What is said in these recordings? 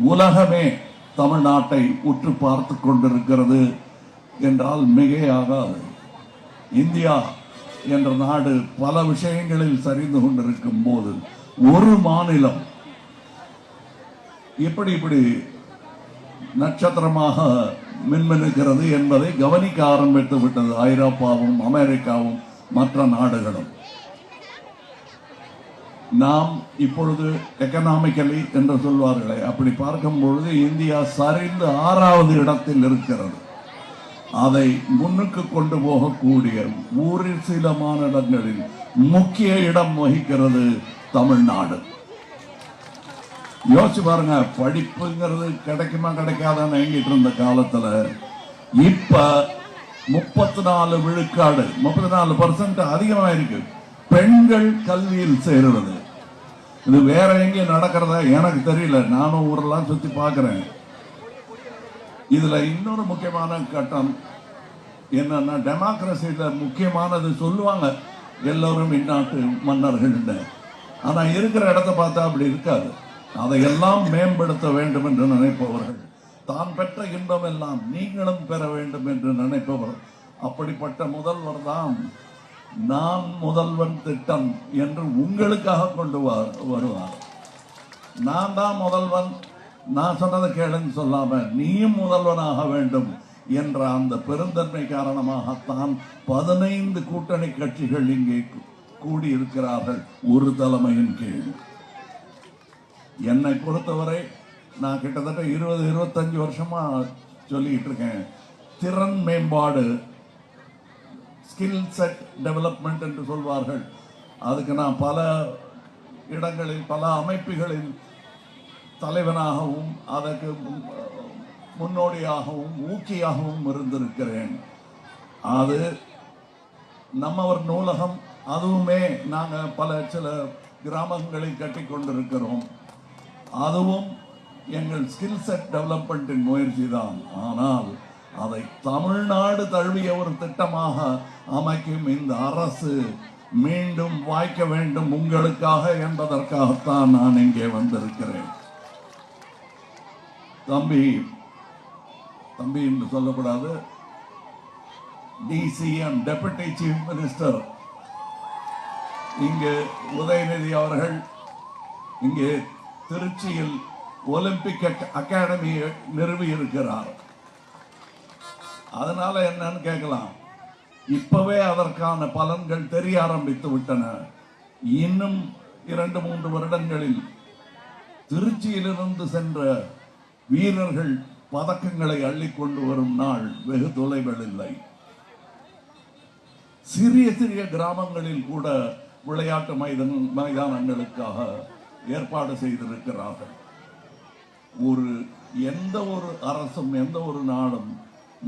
உலகமே தமிழ்நாட்டை உற்று பார்த்து கொண்டிருக்கிறது என்றால் மிகையாகாது. இந்தியா என்ற நாடு பல விஷயங்களில் சரிந்து கொண்டிருக்கும் போது ஒரு மாநிலம் இப்படி நட்சத்திரமாக மின்மினுக்கிறது என்பதை கவனிக்க ஆரம்பித்து விட்டது ஐரோப்பாவும் அமெரிக்காவும் மற்ற நாடுகளும். நாம் இப்பொழுது எக்கனாமிக்கலி என்று சொல்வார்களே, அப்படி பார்க்கும் பொழுது இந்தியா சரிந்து 6வது இடத்தில் இருக்கிறது. அதை முன்னுக்கு கொண்டு போகக்கூடிய ஊரில் சில மாநிலங்களில் முக்கிய இடம் வகிக்கிறது தமிழ்நாடு. யோசிச்சு பாருங்க, படிப்புங்கிறது கிடைக்குமா கிடைக்காதான்னு எங்கிட்டு இருந்த காலத்துல இப்ப 34 விழுக்காடு 34% அதிகமா இருக்கு பெண்கள் கல்வியில் சேருவது. இது வேற எங்கேயும் நடக்கிறதா எனக்கு தெரியல. நானும் ஊரெல்லாம் சுத்தி பார்க்கிறேன். இதுல இன்னொரு முக்கியமான கட்டம் என்னன்னா, டெமோக்ரஸியில முக்கியமானது சொல்லுவாங்க எல்லோரும் இந்நாட்டு மன்னர்கள். ஆனா இருக்கிற இடத்தை பார்த்தா அப்படி இருக்காது. அதையெல்லாம் மேம்படுத்த வேண்டும் என்று நினைப்பவர்கள், தான் பெற்ற இன்பம் எல்லாம் நீங்களும் பெற வேண்டும் என்று நினைப்பவர், அப்படிப்பட்ட முதல்வர் தான் நான் முதல்வன் திட்டம் என்று உங்களுக்காக கொண்டு வருவார். நான் தான் முதல்வன், நான் சொன்னதை கேளுன்னு சொல்லாம நீயும் முதல்வனாக வேண்டும் என்ற அந்த பெருந்தன்மை காரணமாகத்தான் 15 கூட்டணி கட்சிகள் இங்கே கூடியிருக்கிறார்கள் ஒரு தலைமையின் கீழ். என்னை பொறுத்தவரை நான் கிட்டத்தட்ட 20-25 வருஷமா சொல்லிட்டு இருக்கேன், திறன் மேம்பாடு, ஸ்கில் செட் டெவலப்மெண்ட் என்று சொல்வார்கள். அதுக்கு நான் பல இடங்களில் பல அமைப்புகளில் தலைவனாகவும் அதற்கு முன்னோடியாகவும் ஊக்கியாகவும் இருந்திருக்கிறேன். அது நம்மவர் நூலகம், அதுவுமே நாங்கள் சில கிராமங்களில் கட்டி கொண்டிருக்கிறோம். அதுவும் எங்கள் ஸ்கில் செட் டெவலப்மெண்டின் முயற்சி தான். ஆனால் அதை தமிழ்நாடு தழுவிய ஒரு திட்டமாக அமைக்கும் இந்த அரசு மீண்டும் வாய்க்க வேண்டும் உங்களுக்காக என்பதற்காகத்தான் நான் இங்கே வந்திருக்கிறேன். தம்பி என்று சொல்லக்கூடாது, டிசிஎம் டெபுட்டி சீஃப் மினிஸ்டர் இங்கு உதயநிதி அவர்கள் இங்கே திருச்சியில் ஒலிம்பிக் அகாடமியை நிறுவி இருக்கிறார். அதனால என்னன்னு கேட்கலாம், இப்பவே அதற்கான பலன்கள் தெரிய ஆரம்பித்து விட்டன. இன்னும் 2-3 வருடங்களில் திருச்சியிலிருந்து சென்ற வீரர்கள் பதக்கங்களை அள்ளிக்கொண்டு வரும் நாள் வெகு தொலைவில் இல்லை. சிறிய சிறிய கிராமங்களில் கூட விளையாட்டு மைதானங்களுக்காக ஏற்பாடு செய்திருக்கிறார்கள். எந்த ஒரு அரசும் எந்த ஒரு நாடும்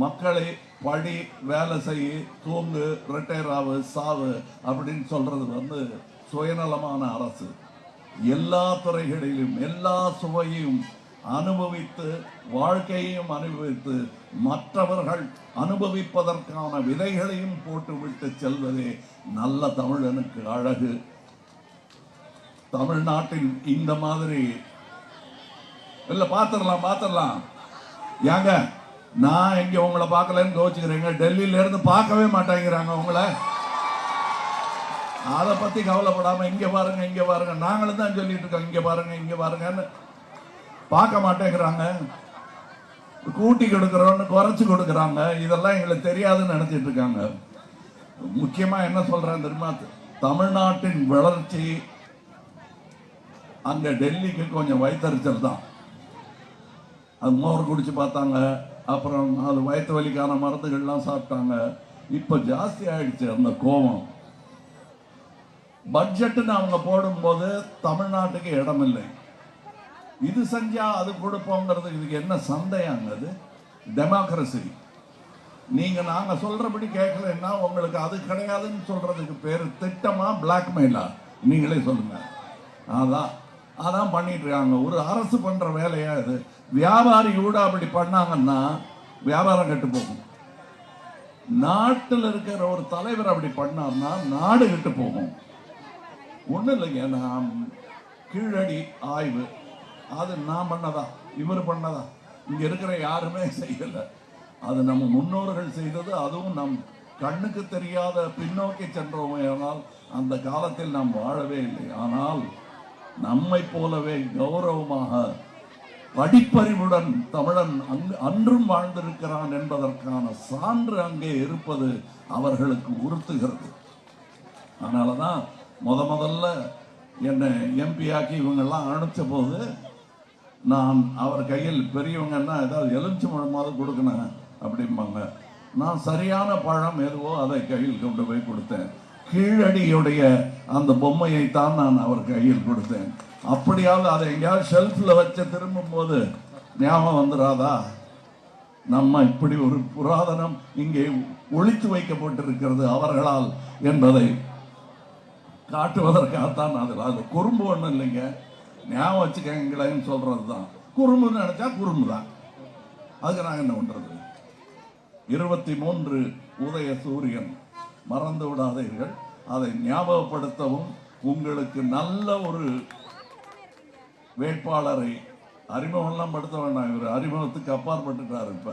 மக்களை படி, வேலை செய்ய, தூங்கு, ரிட்டையர் ஆகு, சாவு அப்படின்னு சொல்றது சுயநலமான அரசு. எல்லா துறைகளிலும் எல்லா சுவையும் அனுபவித்து, வாழ்க்கையையும் அனுபவித்து, மற்றவர்கள் அனுபவிப்பதற்கான விதைகளையும் போட்டுவிட்டு செல்வதே நல்ல தமிழனுக்கு அழகு. தமிழ்நாட்டில் இந்த மாதிரி இல்ல, பாத்திரலாம் ஏங்க, நான் இங்க உங்களை பார்க்கலன்னு கோச்சுக்கிறீங்க, டெல்லியில இருந்து பார்க்கவே மாட்டேங்கிறாங்க உங்களை. அதை பத்தி கவலைப்படாம இங்க பாருங்க நாங்களும் தான் சொல்லிட்டு இருக்கோம், இங்க பாருங்கன்னு பார்க்க மாட்டேங்கிறாங்க. கூட்டி கொடுக்கிறோன்னு குறைச்சு கொடுக்கறாங்க. இதெல்லாம் எங்களுக்கு தெரியாதுன்னு நினைச்சிட்டு இருக்காங்க. முக்கியமா என்ன சொல்றேன் தெரியுமா, தமிழ்நாட்டின் வளர்ச்சி அங்க டெல்லிக்கு கொஞ்சம் வயிற்றுச்சல் தான். அது மோர் குடிச்சு பார்த்தாங்க, அப்புறம் அது வயிற்று வலிக்கான மருந்துகள்லாம் சாப்பிட்டாங்க. இப்ப ஜாஸ்தி ஆயிடுச்சு அந்த கோபம். பட்ஜெட்னு அவங்க போடும்போது தமிழ்நாட்டுக்கு இடம் இல்லை. இது செஞ்சா அது கொடுப்போங்கிறது இதுக்கு என்ன சண்டையாங்க? அது டெமோக்ரஸி. நாங்க சொல்றபடி கேட்கலன்னா உங்களுக்கு அது கிடையாதுன்னு சொல்றதுக்கு பேரு திட்டமா, பிளாக்மெயிலா? நீங்களே சொல்லுங்க. அதான் பண்ணிட்டு இருக்காங்க. ஒரு அரசு பண்ற வேலையா இது? வியாபாரி கூட அப்படி பண்ணாங்கன்னா வியாபாரம் கெட்டு போகும். நாட்டில் இருக்கிற ஒரு தலைவர் அப்படி பண்ணார்னா நாடு கெட்டு போகும். ஒண்ணு இல்லைங்க, நான் கீழடி ஆய்வு அது நான் பண்ணதா, இவர் பண்ணதா, இங்க இருக்கிற யாருமே செய்யல. அது நம்ம முன்னோர்கள் செய்தது. அதுவும் நம் கண்ணுக்கு தெரியாத பின்னோக்கி சென்றோமையானால் அந்த காலத்தில் நாம் வாழவே இல்லை. ஆனால் நம்மை போலவே கௌரவமாக படிப்பறிவுடன் தமிழன் அன்றும் வாழ்ந்திருக்கிறான் என்பதற்கான சான்று அங்கே இருப்பது அவர்களுக்கு உறுத்துகிறது. அதனாலதான் முதல்ல என்னை எம்பி ஆக்கி இவங்கெல்லாம் அனுப்பிச்ச போது நான் அவர் கையில் பெரியவங்கன்னா ஏதாவது எலுமிச்சை பழமாவது கொடுக்கணும் அப்படிம்பாங்க. நான் சரியான பழம் எதுவோ அதை கையில் கொண்டு போய் கொடுத்தேன். கீழடியுடைய அந்த பொம்மையை தான் நான் அவர் கையில் கொடுத்தேன். அப்படியாவது அதை எங்கேயாவது ஷெல்ஃபில் வச்சு திரும்பும் போது ஞாபகம் வந்துடாதா, நம்ம இப்படி ஒரு புராதனம் இங்கே ஒளித்து வைக்கப்பட்டிருக்கிறது அவர்களால் என்பதை காட்டுவதற்காகத்தான். அது குறும்பு ஒன்றும் இல்லைங்க, ஞாபகம் வச்சுக்கங்களேன்னு சொல்றது தான். குறும்புன்னு நினைச்சா குறும்பு தான், அதுக்கு நாங்கள் என்ன பண்றது. 23 உதய சூரியன் மறந்து விடாதீர்கள். அதை ஞாபகப்படுத்தவும் உங்களுக்கு நல்ல ஒரு வேட்பாளரை அறிமுகம்லாம் படுத்த வேண்டாம். இவர் அறிமுகத்துக்கு அப்பாற்பட்டுட்டார். இப்ப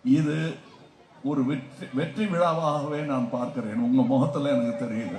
இது ஒரு வெற்றி விழாவாகவே நான் பார்க்கிறேன். உங்க முகத்துல எனக்கு தெரியுது.